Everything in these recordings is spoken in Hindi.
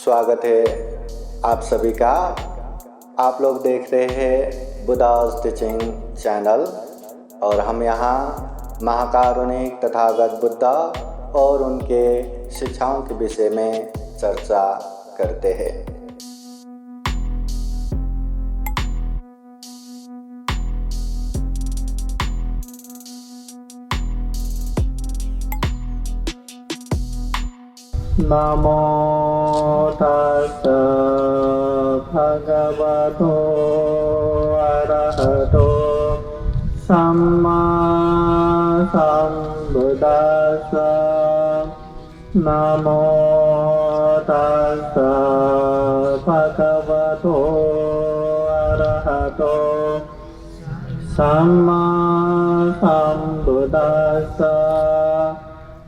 स्वागत है आप सभी का। आप लोग देख रहे हैं बुद्धास टीचिंग चैनल और हम यहाँ महाकारुणिक तथागत बुद्धा और उनके शिक्षाओं के विषय में चर्चा करते हैं। नमो तस्स भगवतो अरहतो सम्मा सम्बुद्दस्स। नमो तस्स भगवतो अरहतो सम्मा सम्बुद्दस्स।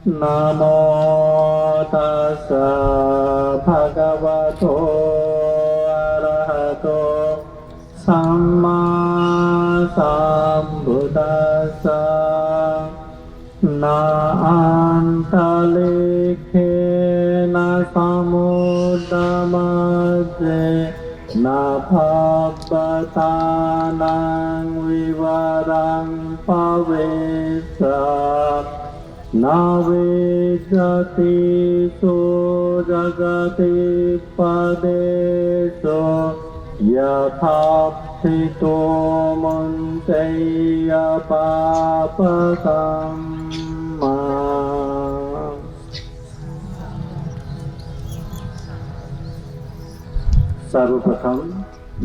नमो तस्स भगवतो अरहतो सम्मा सम्बुद्दस्स। न अन्तरिक्षे न समुद्रमध्ये न भवतां विवरं भवेत्। न विद्यते जगति पदेषु यथास्थितो मुञ्चय पापकम्। सर्वप्रथम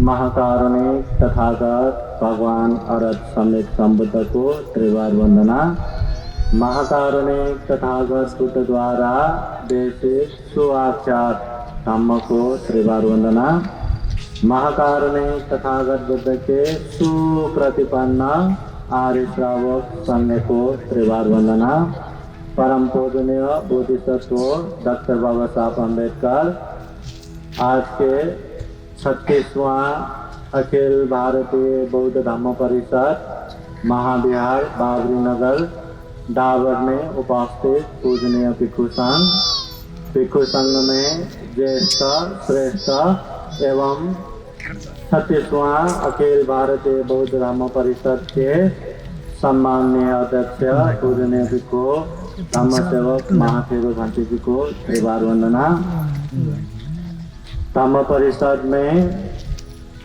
महाकारुणिक तथागत भगवान अरहत समेत संबुद्ध को त्रिवार वंदना। महाकारुणिक तथागत बुद्ध द्वारा देशित सुआख्यात धम्म को त्रिवार वंदना। महाकारुणिक तथागत बुद्ध के सुप्रतिपन्न आर्य श्रावक संघ को त्रिवार वंदना। परम पूजनीय बोधिसत्व डॉक्टर बाबा साहब अम्बेडकर आज के 36वां अखिल भारतीय बौद्ध धम्म परिषद महाविहार बाबरी नगर डाबर में उपस्थित पूजनीय भिक्षु संघ में ज्येष्ठ श्रेष्ठ एवं 36वां अखिल भारतीय बौद्ध धम्म परिषद के सम्माननीय अध्यक्ष पूजनीय भिक्षु धम्म सेवक महाथेरो भांति जी को त्रिवार वंदना। धम्म परिषद में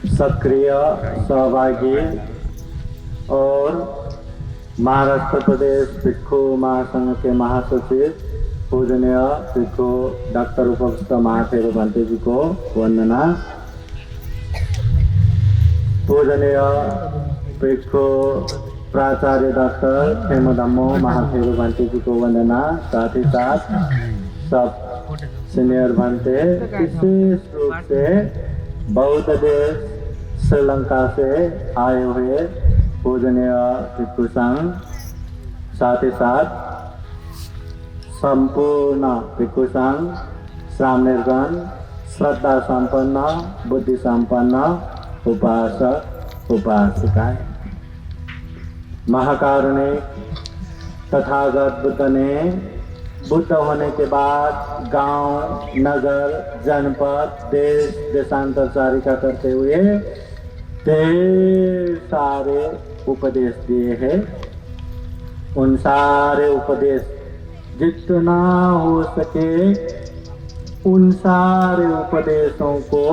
सक्रिय सहभागी और महाराष्ट्र प्रदेश भिक्षु महासंघ के महासचिव पूजनीय भिक्षु डॉक्टर उपस्थ महाथेरो भांति जी को वंदना। पूजनीय भिक्षु प्राचार्य डॉक्टर खेमधम्मो महाथेरो भांति जी को वंदना। साथ ही साथ सब सीनियर भांते विशेष रूप से बौद्ध देश श्रीलंका से आए हुए पूजनीय भिक्षु संघ, साथ ही साथ संपूर्ण भिक्षु संघ, श्रामणेरगण, श्रद्धा संपन्न, बुद्धि संपन्न उपासक उपासिकाएं। महाकारुणिक तथागत बुद्ध ने बुद्ध होने के बाद गांव, नगर, जनपद, देश देशांतरचारिका करते हुए ढेर सारे उपदेश दिए हैं। उन सारे उपदेश जितना हो सके उन सारे उपदेशों को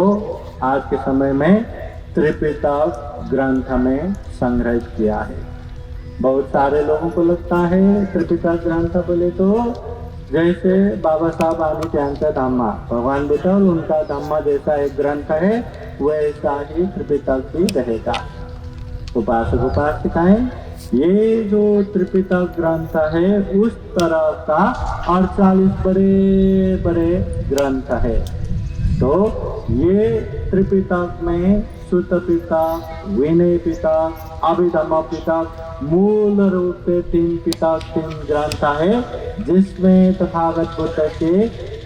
आज के समय में त्रिपिटक ग्रंथ में संग्रहित किया है। बहुत सारे लोगों को लगता है त्रिपिटक ग्रंथ बोले तो जैसे बाबा साहब आदित्यांचा धम्मा, भगवान बुद्ध और उनका धम्मा जैसा एक ग्रंथ है वैसा ही त्रिपिटक भी रहेगा। उपासक उपासिकाएं, ये जो त्रिपिटक ग्रंथ है उस तरह का 48 बड़े बड़े ग्रंथ है। तो ये त्रिपिटक में सुत्त पिटक, विनय पिटक, अभिधम्म पिटक, मूल रूप से 3 पिटक 3 ग्रंथ है जिसमें तथागत बुद्ध के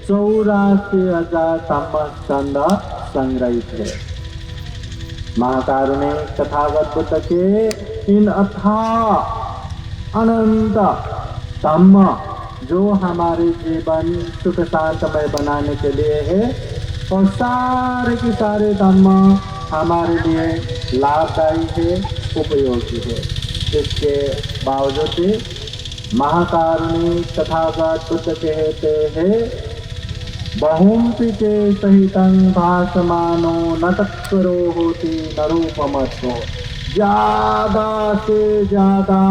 84,000 धम्म स्कंद संग्रहित है। महाकारुणिक तथागत बुद्ध के इन अथाह अनंत धम्म जो हमारे जीवन सुख शांतमय बनाने के लिए है और सारे के सारे धम्म हमारे लिए लाभदायी है, उपयोगी है। इसके बावजूद भी महाकारुणिक तथागत बुद्ध कहते हैं, बहुम्पि चे सहितं भासमानो न तत्परो होति नरूपमत्व। ज्यादा से ज्यादा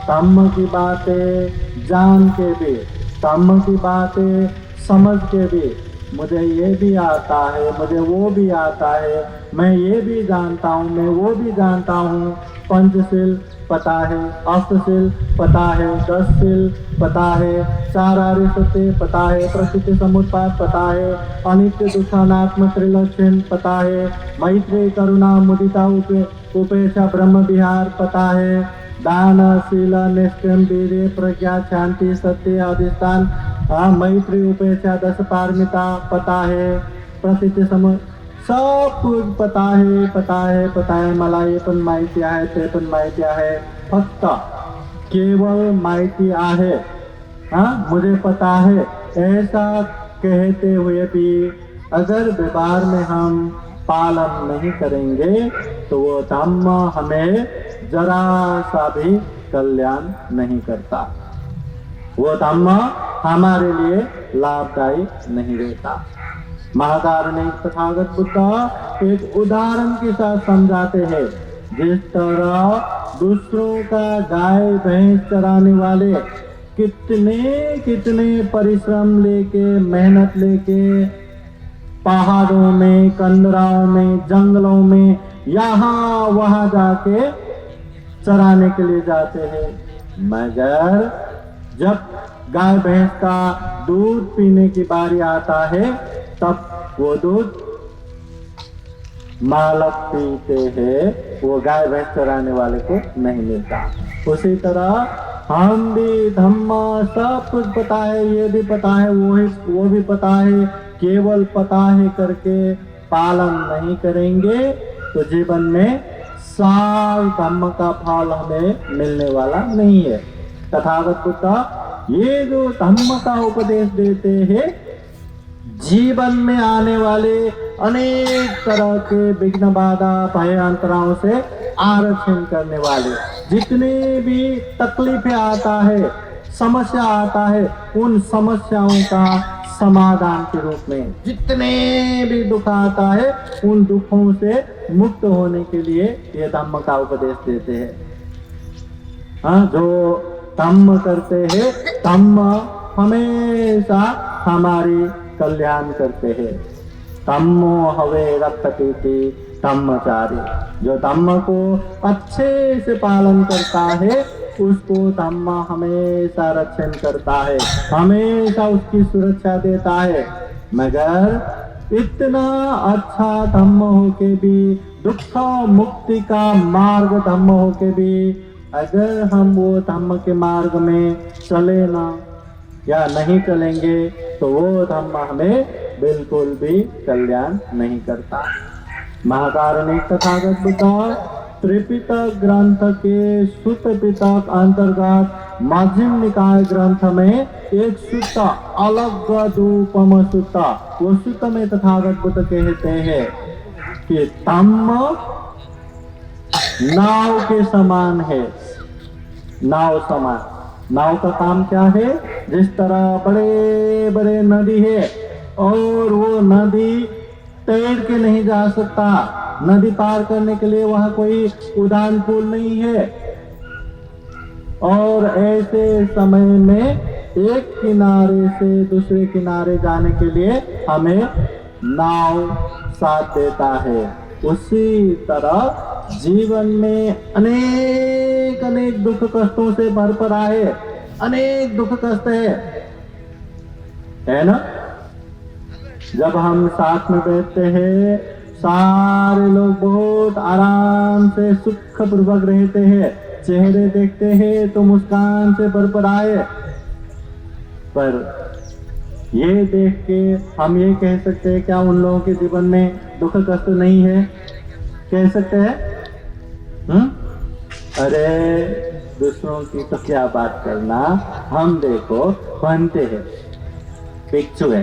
धम्म की बातें जान के भी, धम्म की बातें समझ के भी, मुझे ये भी आता है, मुझे वो भी आता है, मैं ये भी जानता हूँ, मैं वो भी जानता हूँ, पंचशील पता है, अष्टशील पता है, 10 शील पता है, 4 आर्य सत्य पता है, प्रकृति समुत्पाद पता है, अनित्य दुख अनात्म त्रिलक्षण पता है, मैत्री करुणा मुदिता उपेक्षा ब्रह्म विहार पता है, दान शील निष्क्रम वीर्य प्रज्ञा शांति सत्य अधिष्ठान मैत्री उपेक्षा 10 पारमिता पता है, प्रकृति सम सब कुछ पता है मला हे पण माहिती आहे, ते पण माहिती आहे, फक्त केवळ माहिती आहे, मुझे पता है ऐसा कहते हुए भी अगर व्यवहार में हम पालन नहीं करेंगे तो वो धम्म हमें जरा सा भी कल्याण नहीं करता, वो धम्म हमारे लिए लाभदायी नहीं रहता। महाकारुणिक तथागत बुद्ध एक उदाहरण के साथ समझाते हैं, जिस तरह दूसरों का गाय भैंस चराने वाले कितने परिश्रम लेके, मेहनत लेके पहाड़ों में, कंदराओं में, जंगलों में, यहाँ वहाँ जाके चराने के लिए जाते हैं, मगर जब गाय भैंस का दूध पीने की बारी आता है तब वो दूध मालक पीते हैं, वो गाय भैंस चराने वाले को नहीं मिलता। उसी तरह हम भी धम्म सब कुछ पता है, ये भी पता है, वो भी पता है, केवल पता है करके पालन नहीं करेंगे तो जीवन में साल धम्म का फल हमें मिलने वाला नहीं है। तथागत बुद्ध ये जो धम्म का उपदेश देते हैं, जीवन में आने वाले अनेक तरह के विघ्न बाधा भय अंतराओं से आरक्षण करने वाले, जितने भी तकलीफें आता है, समस्या आता है, उन समस्याओं का समाधान के रूप में, जितने भी दुख आता है उन दुखों से मुक्त होने के लिए ये धम्म का उपदेश देते हैं। जो धम्म करते हैं, धम्म हमेशा हमारी कल्याण करते हैं। धम्मो हवे रक्षतीति धम्मचारी, जो धम्म को अच्छे से पालन करता है उसको धम्म हमेशा रक्षण करता है, हमेशा उसकी सुरक्षा देता है। मगर इतना अच्छा धम्म होके भी, दुख मुक्ति का मार्ग धम्म होके भी, अगर हम वो धम्म के मार्ग में चले ना या नहीं चलेंगे तो वो धम्म हमें बिल्कुल भी कल्याण नहीं करता। महाकारुणिक तथागत बुद्ध त्रिपिटक ग्रंथ के सुत्त पिटक अंतर्गत मध्यम निकाय ग्रंथ में एक सुत्त अलग दूपम सुत्त, वो सुत्त में तथागत बुद्ध कहते हैं कि धम्म नाव के समान है। नाव समान, नाव का काम क्या है? जिस तरह बड़े बड़े नदी है और वो नदी तैर के नहीं जा सकता, नदी पार करने के लिए वहां कोई उड़ान पुल नहीं है, और ऐसे समय में एक किनारे से दूसरे किनारे जाने के लिए हमें नाव साथ देता है। उसी तरह जीवन में अनेक अनेक दुख कष्टों से भर पड़ा है, अनेक दुख कष्ट है ना। जब हम साथ में बैठते हैं, सारे लोग बहुत आराम से सुख पूर्वक रहते हैं, चेहरे देखते हैं तो मुस्कान से भर पड़ा है। पर ये देख के हम ये कह सकते हैं क्या उन लोगों के जीवन में दुख कष्ट नहीं है? कह सकते हैं? अरे दूसरों की तो क्या बात करना, हम देखो बनते हैं, भिक्षु है,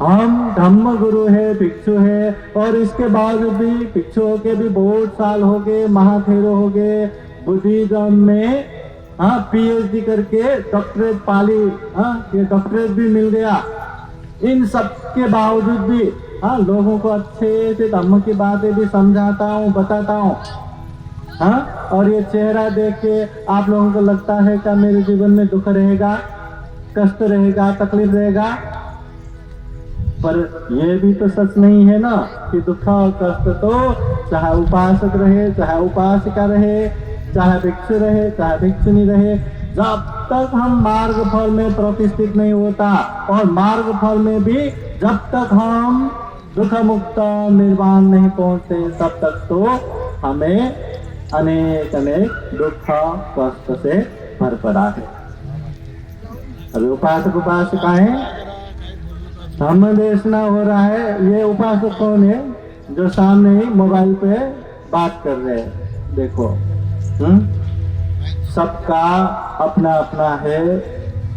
हम धम्म गुरु है, भिक्षु है, और इसके बाद भी भिक्षु हो के भी बहुत साल हो गए, महाथेरो हो गए, बुद्धिज्म में PhD करके डॉक्टरेट पाली, ये डॉक्टरेट भी मिल गया। इन सब के बावजूद भी लोगों को अच्छे से धम्म की बातें भी समझाता हूँ, बताता हूँ। और ये चेहरा देख के आप लोगों को लगता है क्या मेरे जीवन में दुख रहेगा, कष्ट रहेगा, तकलीफ रहेगा? पर ये भी तो सच नहीं है ना कि दुख और कष्ट तो चाहे उपासक रहे, चाहे उपासिका रहे, चाहे भिक्षु रहे, चाहे भिक्षुनी रहे, जब तक हम मार्ग फल में प्रतिष्ठित नहीं होता, और मार्ग फल में भी जब तक हम दुख मुक्त निर्वाण नहीं पहुंचते, तब तक तो हमें अनेक अनेक दुख कष्ट से भर पड़ा है। अभी उपासक उपासिकाएं धम्म देशना हो रहा है, ये उपासक कौन है? जो सामने ही मोबाइल पे बात कर रहे हैं। देखो सबका अपना अपना है।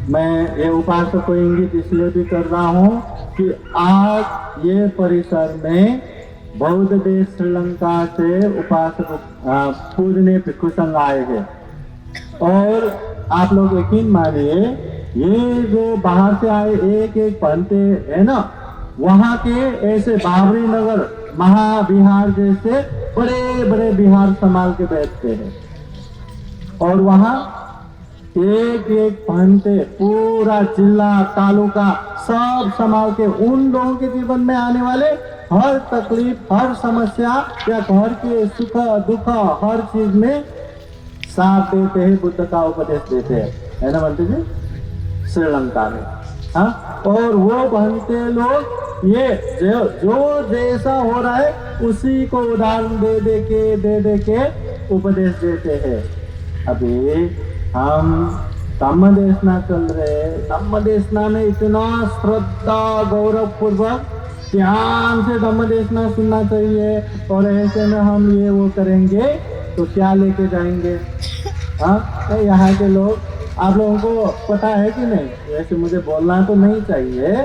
मैं ये उपासक को इंगित इसलिए भी कर रहा हूँ कि आज ये परिसर में बौद्ध देश श्रीलंका से उपासक पूजने भिक्षु संघ आए हैं। और आप लोग यकीन मानिए, ये जो बाहर से आए एक एक बनते है ना, वहाँ के ऐसे बाबरी नगर महाविहार जैसे बड़े बड़े विहार संभाल के बैठते हैं, और वहाँ एक एक बनते पूरा जिला तालुका सब संभाल के उन लोगों के जीवन में आने वाले हर तकलीफ, हर समस्या या घर के सुख दुख हर चीज में साथ देते हैं, बुद्ध का उपदेश देते हैं, है ना बनते जी श्रीलंका में। और वो बनते लोग ये जो जैसा हो रहा है उसी को उदाहरण दे के उपदेश देते हैं। अभी हम धम्म देशना चल रहे, धम्म देशना में इतना श्रद्धा गौरव पूर्वक ध्यान से धम्म देशना सुनना चाहिए, और ऐसे में हम ये वो करेंगे तो क्या लेके जाएंगे? यहाँ के लोग, आप लोगों को पता है कि नहीं? वैसे मुझे बोलना तो नहीं चाहिए,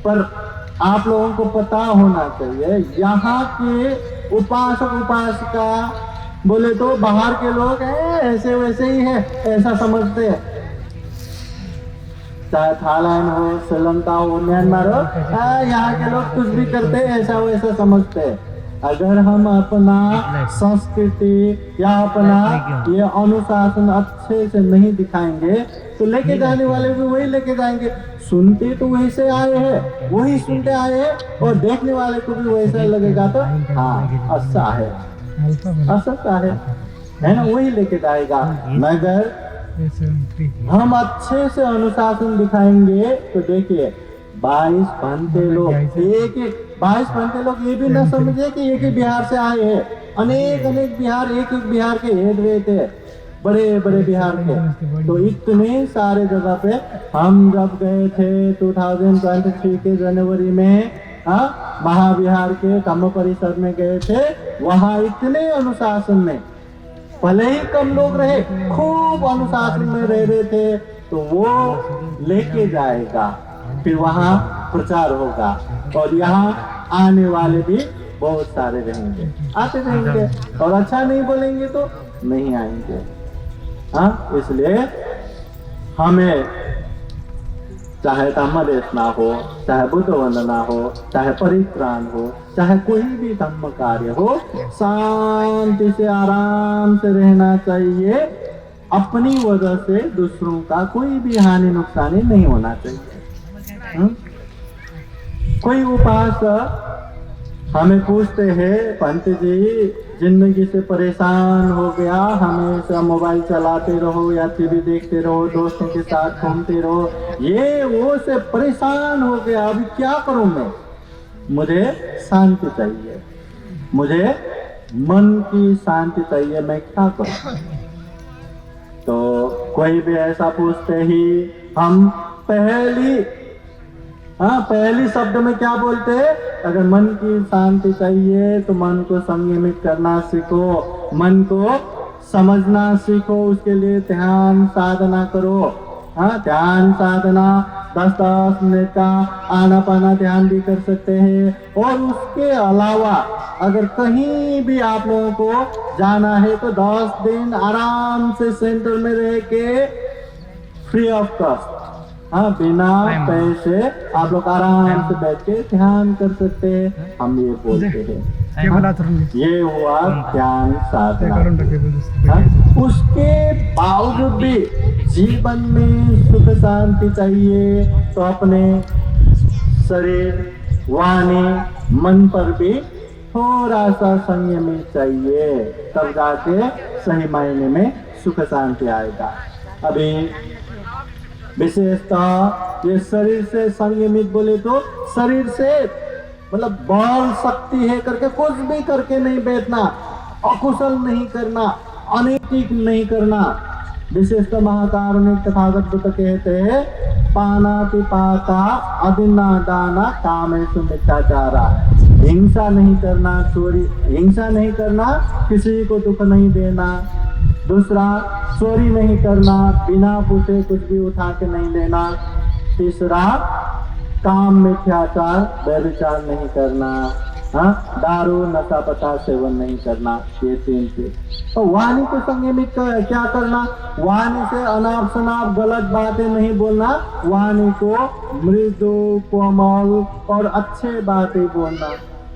पर आप लोगों को पता होना चाहिए, यहाँ के उपासक उपासिका बोले तो बाहर के लोग हैं ऐसे वैसे ही है, ऐसा समझते हैं। चाहे थाईलैंड हो, श्रीलंका हो, म्यांमार हो, यहाँ के लोग कुछ भी करते हैं ऐसा वैसा समझते हैं। अगर हम अपना संस्कृति या अपना ये अनुशासन अच्छे से नहीं दिखाएंगे तो लेके जाने वाले भी वही लेके जाएंगे। सुनते तो वही से आए हैं, वही सुनते आए हैं, और देखने वाले को भी वैसा लगेगा तो हाँ अच्छा है, अच्छा है ना, वही लेके जाएगा। मगर हम अच्छे से अनुशासन दिखाएंगे तो देखिए 22 बनते लोग, एक 22 बनते लोग ये भी न समझे कि एक ही बिहार से आए हैं, अनेक अनेक बिहार, एक एक बिहार के हेड रहते हैं, बड़े बड़े बिहार के। तो इतने सारे जगह पे हम जब गए थे 2023 के जनवरी में, महाविहार के धम्म परिसर में गए थे, वहाँ इतने अनुशासन में, भले ही कम लोग रहे, खूब अनुशासन में रह रहे थे, तो वो लेके जाएगा, फिर वहाँ प्रचार होगा, और यहाँ आने वाले भी बहुत सारे रहेंगे, आते रहेंगे, और अच्छा नहीं बोलेंगे तो नहीं आएंगे। इसलिए हमें चाहे धम्म देशना हो, चाहे बुद्ध वंदना हो, चाहे परित्राण हो, चाहे कोई भी धम्म कार्य हो, शांति से आराम से रहना चाहिए। अपनी वजह से दूसरों का कोई भी हानि नुकसानी नहीं होना चाहिए। कोई उपासक हमें पूछते हैं, पंत जी जिंदगी से परेशान हो गया, हमेशा मोबाइल चलाते रहो या टीवी देखते रहो, दोस्तों के साथ घूमते रहो, ये वो से परेशान हो गया, अभी क्या करूं मैं? मुझे शांति चाहिए, मुझे मन की शांति चाहिए, मैं क्या करूं? तो कोई भी ऐसा पूछते ही हम पहली शब्द में क्या बोलते हैं? अगर मन की शांति चाहिए तो मन को संयमित करना सीखो, मन को समझना सीखो, उसके लिए ध्यान साधना करो। ध्यान साधना 10-10 मिनट का आनापाना ध्यान भी कर सकते हैं। और उसके अलावा अगर कहीं भी आप लोगों को जाना है तो 10 दिन आराम से सेंटर में रह के फ्री ऑफ कॉस्ट, हाँ, बिना पैसे आप लोग आराम से बैठ के ध्यान कर सकते हैं। हम ये बोलते हैं, ये हुआ ध्यान साधना। हाँ, उसके बावजूद भी जीवन में सुख शांति चाहिए तो अपने शरीर, वाणी, मन पर भी थोड़ा सा संयम चाहिए, तब जाके सही मायने में सुख शांति आएगा। अभी विशेषतः ये शरीर से संयमित बोले तो शरीर से मतलब बल शक्ति है करके कुछ भी करके नहीं बैठना, अकुशल नहीं करना, अनैतिक नहीं करना। विशेषतः महाकारुणिक तथागत बुद्ध कहते हैं, पानातिपाता अदिना दाना कामेषु मिथ्याचारा। हिंसा नहीं करना, चोरी, हिंसा नहीं करना, किसी को दुख नहीं देना। दूसरा, चोरी नहीं करना, बिना पूछे कुछ भी उठा के नहीं लेना। तीसरा, काम मिथ्याचार, व्यभिचार नहीं करना, हाँ, दारू नशा पता सेवन नहीं करना। ये 3 चीज। तो वाणी को संयमित क्या करना, वाणी से अनाप शनाप गलत बातें नहीं बोलना, वाणी को मृदु कोमल और अच्छे बातें बोलना।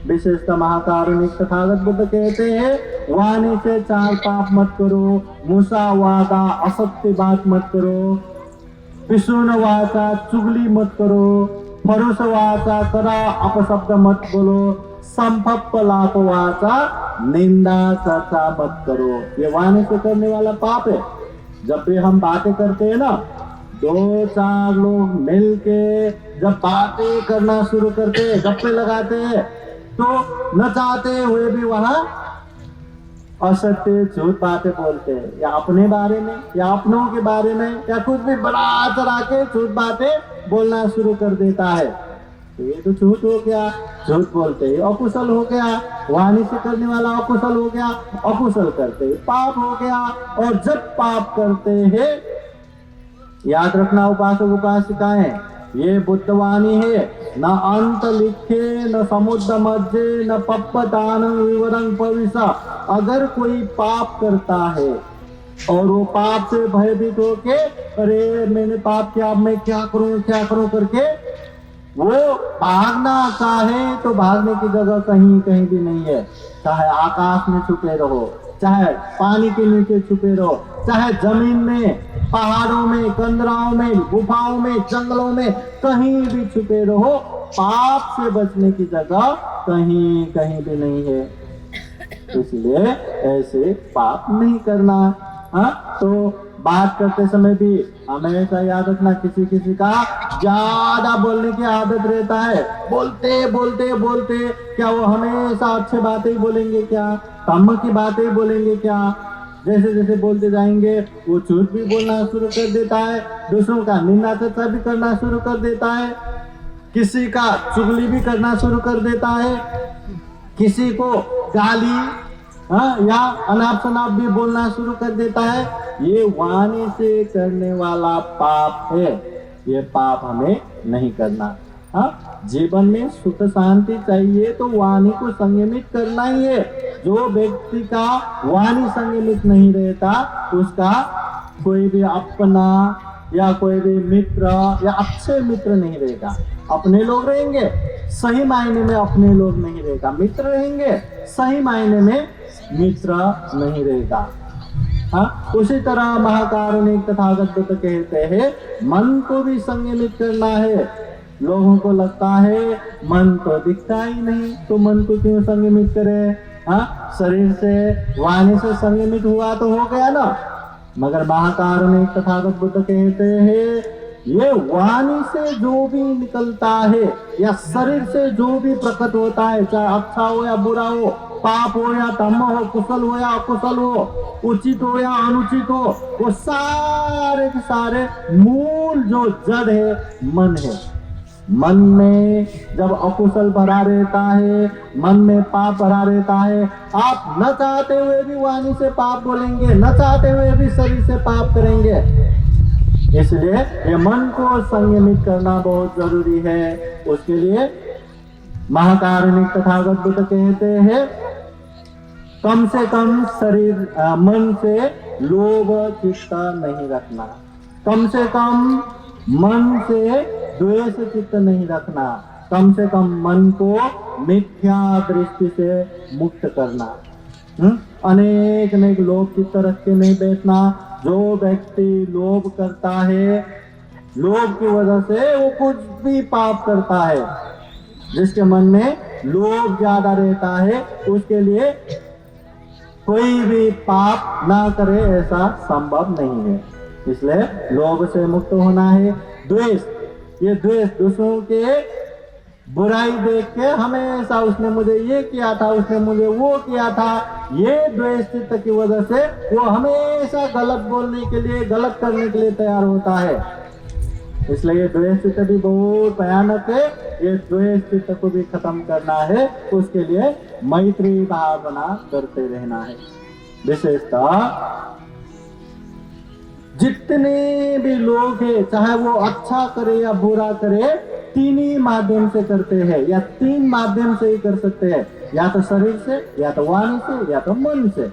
विशेषतः महाकारुणिक तथागत बुद्ध कहते हैं, वाणी से 4 पाप मत करो, मुसावादा असत्य बात मत करो, पिसून वाचा चुगली मत करो, परुष वाचा करा अपशब्द मत बोलो, संपप्प लाप वाचा निंदा चर्चा मत करो। ये वाणी से करने वाला पाप है। जब भी हम बातें करते हैं ना, 2-4 लोग मिलके जब बातें करना शुरू करते हैं, गप्पे लगाते हैं, तो न चाहते हुए भी वहां असत्य झूठ बातें बोलते हैं, या अपने बारे में या अपनों के बारे में या कुछ भी बड़ा चढ़ा के झूठ बातें बोलना शुरू कर देता है। तो ये तो झूठ हो गया, झूठ बोलते ही अकुशल हो गया, वाणी से करने वाला अकुशल हो गया, अकुशल करते ही पाप हो गया। और जब पाप करते हैं, याद रखना उपासक उपासिकाएं, ये बुद्धवाणी है, न अंत लिखे न समुद्र मध्य न पप्पदान विवरण पविसा। अगर कोई पाप करता है और वो पाप से भयभीत होके, अरे मैंने पाप किया, अब मैं क्या करूं करके वो भागना चाहे तो भागने की जगह कहीं कहीं भी नहीं है। चाहे आकाश में छुपे रहो, चाहे पानी के नीचे छुपे रहो, चाहे जमीन में, पहाड़ों में, कंदराओं में, गुफाओं में, जंगलों में, कहीं भी छुपे रहो, पाप से बचने की जगह कहीं कहीं भी नहीं है। इसलिए ऐसे पाप नहीं करना। हाँ, तो बात करते समय भी हमेशा याद रखना, किसी का ज्यादा बोलने की आदत रहता है, बोलते बोलते बोलते क्या वो हमेशा अच्छे बातें बोलेंगे क्या, धम्म की बातें बोलेंगे क्या? जैसे जैसे बोलते जाएंगे वो झूठ भी बोलना शुरू कर देता है, दूसरों का निंदा चर्चा भी करना शुरू कर देता है, किसी का चुगली भी करना शुरू कर देता है, किसी को गाली, हाँ, या अनाप शनाप भी बोलना शुरू कर देता है। ये वाणी से करने वाला पाप है। ये पाप हमें नहीं करना। हाँ, जीवन में सुख शांति चाहिए तो वाणी को संयमित करना ही है। जो व्यक्ति का वाणी संयमित नहीं रहता, उसका कोई भी अपना या कोई भी मित्र या अच्छे मित्र नहीं रहेगा। अपने लोग रहेंगे, सही मायने में अपने लोग नहीं रहेगा, मित्र रहेंगे, सही मायने में मित्र नहीं रहेगा। हाँ, उसी तरह महाकारुणिक तथागत बुद्ध कहते हैं, मन को भी संयमित करना है। लोगों को लगता है मन तो दिखता ही नहीं, तो मन को क्यों संयमित करे? हाँ, शरीर से, वाणी से संयमित हुआ तो हो गया ना। मगर महाकारुणिक तथागत बुद्ध कहते हैं, ये वाणी से जो भी निकलता है या शरीर से जो भी प्रकट होता है, चाहे अच्छा हो या बुरा हो, पाप हो या धम्म हो, कुशल हो या अकुशल हो, उचित हो या अनुचित हो, वो सारे के सारे मूल जो जड़ है मन है। मन में जब अकुशल भरा रहता है, मन में पाप भरा रहता है, आप न चाहते हुए भी वाणी से पाप बोलेंगे, न चाहते हुए भी शरीर से पाप करेंगे। इसलिए ये मन को संयमित करना बहुत जरूरी है। उसके लिए महाकारुणिक तथागत बुद्ध कहते हैं, कम से कम शरीर मन से लोभ चित्त नहीं रखना, कम से कम मन से द्वेष चित्त नहीं रखना, कम से कम मन को मिथ्या दृष्टि से मुक्त करना। अनेक अनेक लोभ चित्त रख के नहीं बैठना। जो व्यक्ति लोभ करता है, लोभ की वजह से वो कुछ भी पाप करता है। जिसके मन में लोभ ज्यादा रहता है उसके लिए कोई भी पाप ना करे ऐसा संभव नहीं है। इसलिए लोभ से मुक्त होना है। द्वेष, ये द्वेष दूसरों के बुराई देख के हमेशा उसने मुझे ये किया था, उसने मुझे वो किया था, ये द्वेष चित्त की वजह से वो हमेशा गलत बोलने के लिए, गलत करने के लिए तैयार होता है। इसलिए द्वेष चित्त भी बहुत भयानक है। ये द्वेष चित्त को भी खत्म करना है। उसके लिए मैत्री भावना करते रहना है। विशेषतः जितने भी लोग हैं, चाहे वो अच्छा करे या बुरा करे, तीन ही माध्यम से करते हैं या तीन माध्यम से ही कर सकते हैं, या तो शरीर से, या तो वाणी से, या तो मन से।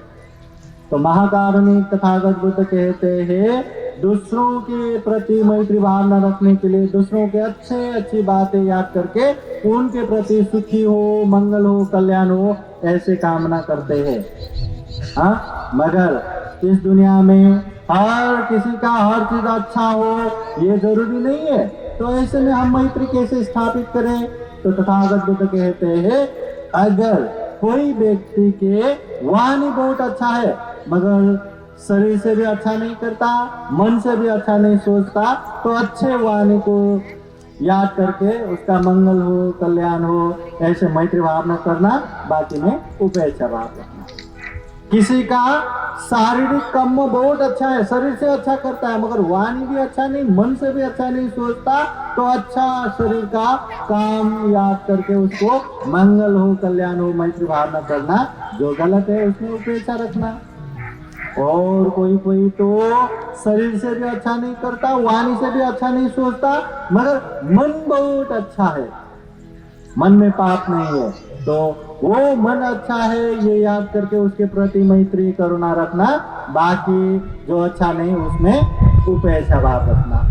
तो महाकारुणिक तथागत बुद्ध कहते हैं, दूसरों के प्रति मैत्री भावना रखने के लिए दूसरों के अच्छी बातें याद करके उनके प्रति सुखी हो, मंगल हो, कल्याण हो, ऐसे कामना करते हैं। हाँ, मगर इस दुनिया में हर किसी का हर चीज अच्छा हो ये जरूरी नहीं है। तो ऐसे में हम मैत्री कैसे स्थापित करें? तो तथागत बुद्ध कहते हैं, अगर कोई व्यक्ति के वाणी बहुत अच्छा है मगर शरीर से भी अच्छा नहीं करता, मन से भी अच्छा नहीं सोचता, तो अच्छे वाणी को याद करके उसका मंगल हो, कल्याण हो, ऐसे मैत्री भावना करना, बाकी में उपेक्षा भाव रखना। किसी का शारीरिक कर्म बहुत अच्छा है, शरीर से अच्छा करता है, मगर वाणी भी अच्छा नहीं, मन से भी अच्छा नहीं सोचता, तो अच्छा शरीर का काम याद करके उसको मंगल हो, कल्याण हो, मैत्री भावना करना। जो गलत है उसमें उपेक्षा रखना। और कोई तो शरीर से भी अच्छा नहीं करता, वाणी से भी अच्छा नहीं सोचता, मगर मन बहुत अच्छा है, मन में पाप नहीं है, तो वो मन अच्छा है ये याद करके उसके प्रति मैत्री करुणा रखना। बाकी जो अच्छा नहीं उसमें उपेक्षा भाव रखना।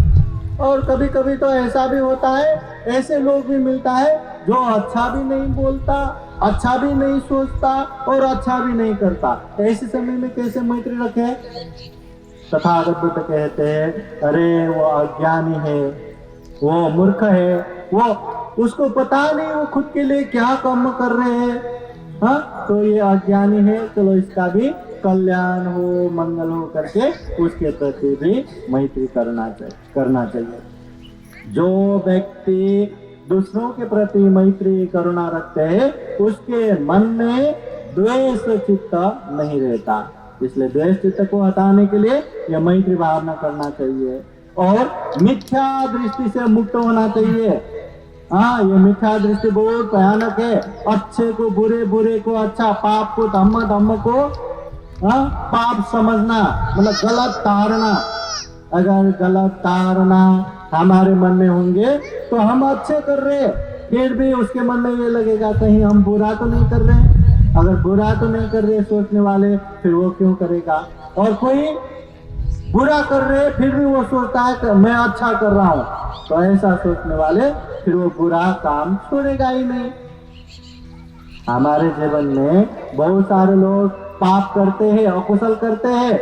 और कभी कभी तो ऐसा भी होता है, ऐसे लोग भी मिलता है जो अच्छा भी नहीं बोलता, अच्छा भी नहीं सोचता और अच्छा भी नहीं करता। ऐसे समय में कैसे मैत्री रखे? तथागत बुद्ध कहते हैं, अरे वो अज्ञानी है, वो मूर्ख है, वो उसको पता नहीं वो खुद के लिए क्या कर्म कर रहे हैं। हाँ, तो ये अज्ञानी है, चलो इसका भी कल्याण हो, मंगल हो करके उसके प्रति भी मैत्री करना चाहिए। जो व्यक्ति दूसरों के प्रति मैत्री करुणा रखते हैं उसके मन में द्वेष चित्त नहीं रहता। इसलिए द्वेष चित्त को हटाने के लिए यह मैत्री भावना करना चाहिए और मिथ्या दृष्टि से मुक्त होना चाहिए। हाँ, ये मिथ्या दृष्टि बहुत भयानक है। अच्छे को बुरे, बुरे को अच्छा, पाप को धम्म, धम्म को पाप समझना, मतलब गलत धारणा। अगर गलत धारणा हमारे मन में होंगे तो हम अच्छे कर रहे, फिर भी उसके मन में ये लगेगा कहीं हम बुरा तो नहीं कर रहे। अगर बुरा तो नहीं कर रहे सोचने वाले, फिर वो क्यों करेगा? और कोई बुरा कर रहे फिर भी वो सोचता है कि मैं अच्छा कर रहा हूँ, तो ऐसा सोचने वाले फिर वो बुरा काम छोड़ेगा ही नहीं। हमारे जीवन में बहुत सारे लोग पाप करते हैं, अकुशल करते हैं,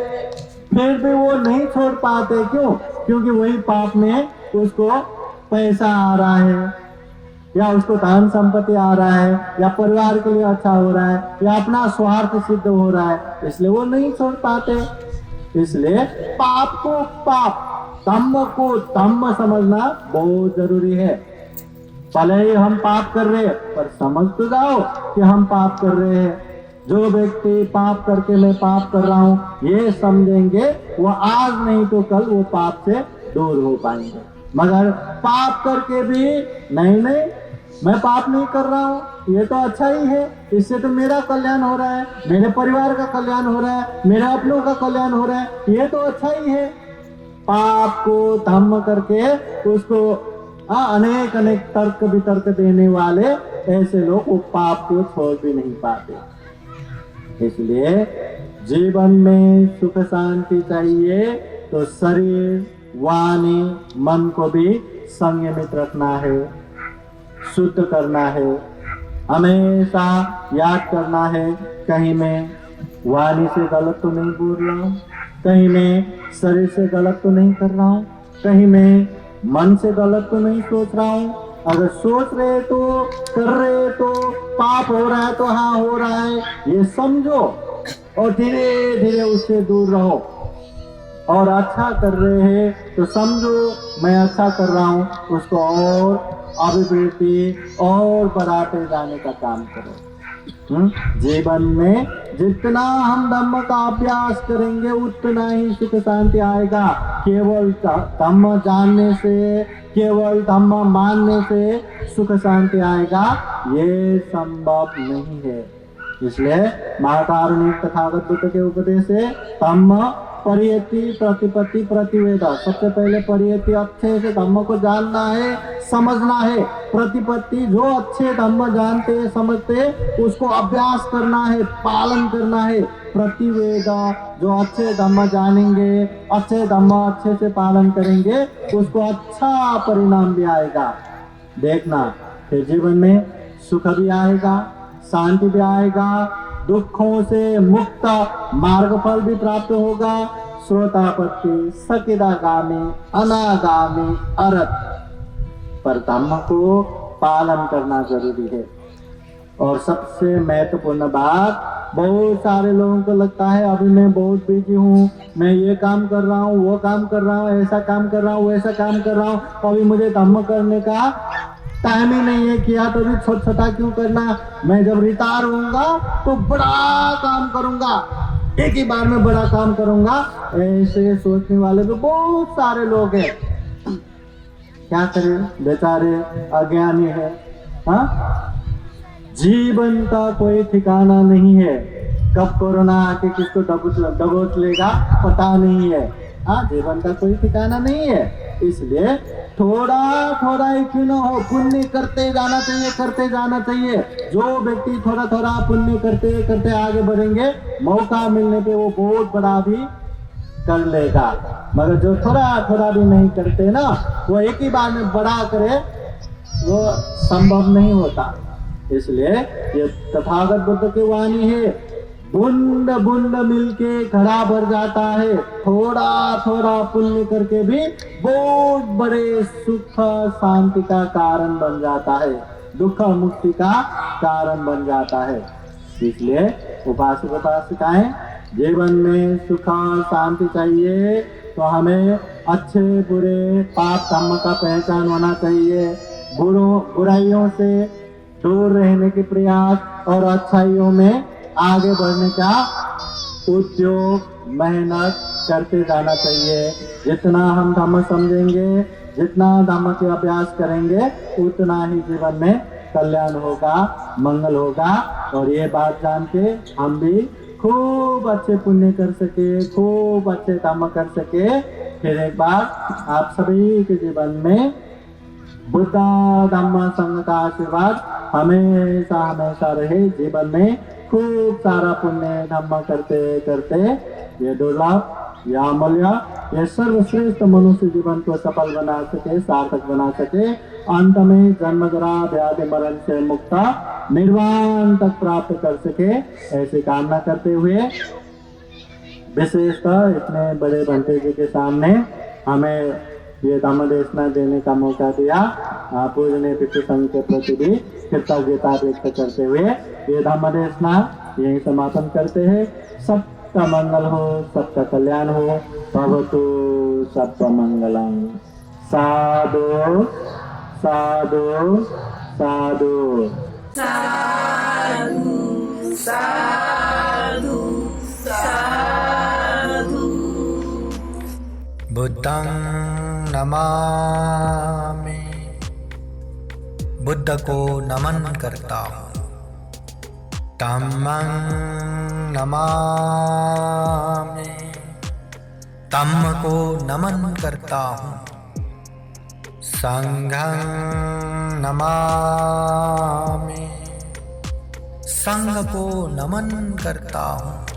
फिर भी वो नहीं छोड़ पाते। क्यों? क्योंकि वही पाप में उसको पैसा आ रहा है, या उसको धन संपत्ति आ रहा है, या परिवार के लिए अच्छा हो रहा है, या अपना स्वार्थ सिद्ध हो रहा है, इसलिए वो नहीं छोड़ पाते। इसलिए पाप को पाप, धम्म को धम्म समझना बहुत जरूरी है। भले ही हम पाप कर रहे हैं पर समझ तो जाओ कि हम पाप कर रहे हैं। जो व्यक्ति पाप करके मैं पाप कर रहा हूँ ये समझेंगे, वो आज नहीं तो कल वो पाप से दूर हो पाएंगे। मगर पाप करके भी नहीं मैं पाप नहीं कर रहा हूँ, ये तो अच्छा ही है, इससे तो मेरा कल्याण हो रहा है, मेरे परिवार का कल्याण हो रहा है, मेरे अपनों का कल्याण हो रहा है, ये तो अच्छा ही है। पाप को धम्म करके उसको अनेक अनेक तर्क वितर्क देने वाले ऐसे लोग वो पाप को छोड़ भी नहीं पाते। इसलिए जीवन में सुख शांति चाहिए तो शरीर, वाणी, मन को भी संयमित रखना है, शुद्ध करना है। हमेशा याद करना है कहीं मैं वाणी से गलत तो नहीं बोल रहा हूँ, कहीं मैं शरीर से गलत तो नहीं कर रहा हूँ, कहीं मैं मन से गलत तो नहीं सोच रहा हूँ। अगर सोच रहे तो कर रहे तो पाप हो रहा है तो हाँ हो रहा है, ये समझो और धीरे धीरे उससे दूर रहो। और अच्छा कर रहे हैं तो समझो मैं अच्छा कर रहा हूँ, उसको और अभिवृद्धि और बढ़ाते जाने का काम करो। जीवन में जितना हम धम्म का अभ्यास करेंगे उतना ही सुख शांति आएगा। केवल धम्म जानने से, केवल धम्म मानने से सुख शांति आएगा ये संभव नहीं है। इसलिए महाकारुणिक तथागत बुद्ध के उपदेश से धम्म परियति प्रतिपत्ति प्रतिवेदा। सबसे पहले परियति अच्छे से धम्म को जानना है, समझना है। प्रतिपत्ति जो अच्छे धम्म जानते समझते उसको अभ्यास करना है, पालन करना है। प्रतिवेदा जो अच्छे धम्म जानेंगे, अच्छे धम्म अच्छे से पालन करेंगे उसको अच्छा परिणाम भी आएगा। देखना फिर जीवन में सुख भी आएगा, शांति भी आएगा, दुखों से मुक्त मार्गफल भी प्राप्त होगा। श्रोतापत्ति, सकिदागामी, अनागामी, अरत। पर धम्म को पालन करना जरूरी है। और सबसे महत्वपूर्ण बात, बहुत सारे लोगों को लगता है अभी मैं बहुत बिजी हूँ, मैं ये काम कर रहा हूँ, वो काम कर रहा हूँ, ऐसा काम कर रहा हूँ, वैसा काम कर रहा हूँ, अभी मुझे धम्म करने का टाइम ही नहीं है। किया तो भी छोटा छोटा क्यों करना, मैं जब रिटायर होऊंगा तो बड़ा काम करूंगा, एक ही बार में बड़ा काम करूंगा। ऐसे सोचने वाले तो बहुत सारे लोग हैं। क्या करें, बेचारे अज्ञानी है। जीवन का कोई ठिकाना नहीं है, कब कोरोना आके किसको दबोच लेगा पता नहीं है। जीवन का कोई ठिकाना नहीं है। इसलिए थोड़ा थोड़ा ही क्यों ना हो पुण्य करते जाना चाहिए, करते जाना चाहिए। जो व्यक्ति थोड़ा थोड़ा पुण्य करते करते आगे बढ़ेंगे, मौका मिलने पे वो बहुत बड़ा भी कर लेगा। मगर जो थोड़ा थोड़ा भी नहीं करते ना, वो एक ही बार में बड़ा करे, वो संभव नहीं होता। इसलिए ये तथागत बुद्ध की वाणी है, बूंद बूंद मिलके घड़ा भर जाता है। थोड़ा थोड़ा पुण्य करके भी बहुत बड़े सुख शांति का कारण बन जाता है, दुख मुक्ति का कारण बन जाता है। इसलिए उपासक उपासिकाएं, जीवन में सुख शांति चाहिए तो हमें अच्छे बुरे पाप धम्म का पहचान होना चाहिए। बुराइयों से दूर रहने के प्रयास और अच्छाइयों में आगे बढ़ने का उद्योग, मेहनत करते जाना चाहिए। जितना हम धम्म समझेंगे, जितना धम्म के अभ्यास करेंगे, उतना ही जीवन में कल्याण होगा, मंगल होगा। और ये बात जान के हम भी खूब अच्छे पुण्य कर सके, खूब अच्छे धम्म कर सके। फिर एक बार आप सभी के जीवन में बुद्ध धम्म संघ का आशीर्वाद हमेशा हमेशा रहे। जीवन में खूब सारा पुण्य धम्म करते करते ये दुर्लभ, ये अमूल्य, ये सर्वश्रेष्ठ मनुष्य जीवन को सफल बना सके, सार्थक बना सके। अंत में जन्म जरा व्याधि मरण से मुक्त निर्वाण तक प्राप्त कर सके, ऐसी कामना करते हुए विशेषतः इतने बड़े भंते जी के सामने हमें ये धम्म देशना देने का मौका दिया, पूजनीय भिक्षु संघ के प्रति भी कृतज्ञता व्यक्त करते हुए ये धम्म देशना यही समापन करते हैं। सबका मंगल हो, सबका कल्याण हो। भवतु सबका मंगलम। साधु साधु साधु साधु साधु साधु। बुद्धं नमामि, बुद्ध को नमन करता हूँ। धम्मं नमामि, धम्म को नमन करता हूँ, संघं नमामि, संघ को नमन करता हूँ।